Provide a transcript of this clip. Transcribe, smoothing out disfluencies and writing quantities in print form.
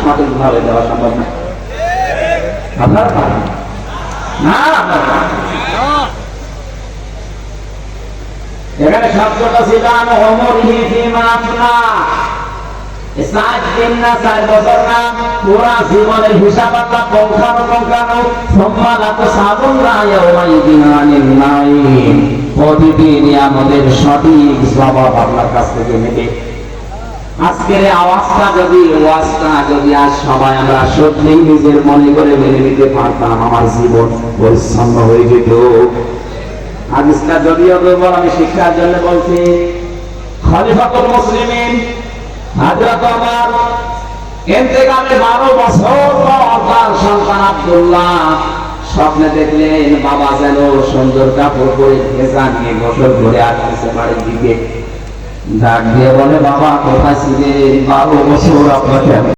সঠিকভাবে দেওয়া সম্ভব না। আপনারা পারেন না, এখানে শব্দটা ছিল পুরা জীবনের হিসাব আল্লাহ প্রতিদিন আমাদের সঠিক জবাব আপনার কাছ থেকে নেবে। আজকের আওয়াজটা যদি আজ সবাই আমরা সত্যি নিজের মনে করে মেনে নিতে পারতাম, আমার জীবন পরিচ্ছন্ন হয়ে যেত। হাদিসটা যদিও দুর্বল, আমি শিক্ষার জন্য বলছি। খলিফাতুল মুসলিমিন হযরত ওমর ইন্তেকালের 12 বছর পর তার সন্তান আব্দুল্লাহ স্বপ্নে দেখলেন বাবা যেন সুন্দর কাপড় পরে ভেজা নিয়ে গোসল করে আসছে বাড়ির দিকে। ডাক দিয়ে বলে, বাবা কোথায় ছিলেন? 12 বছর আপনাকে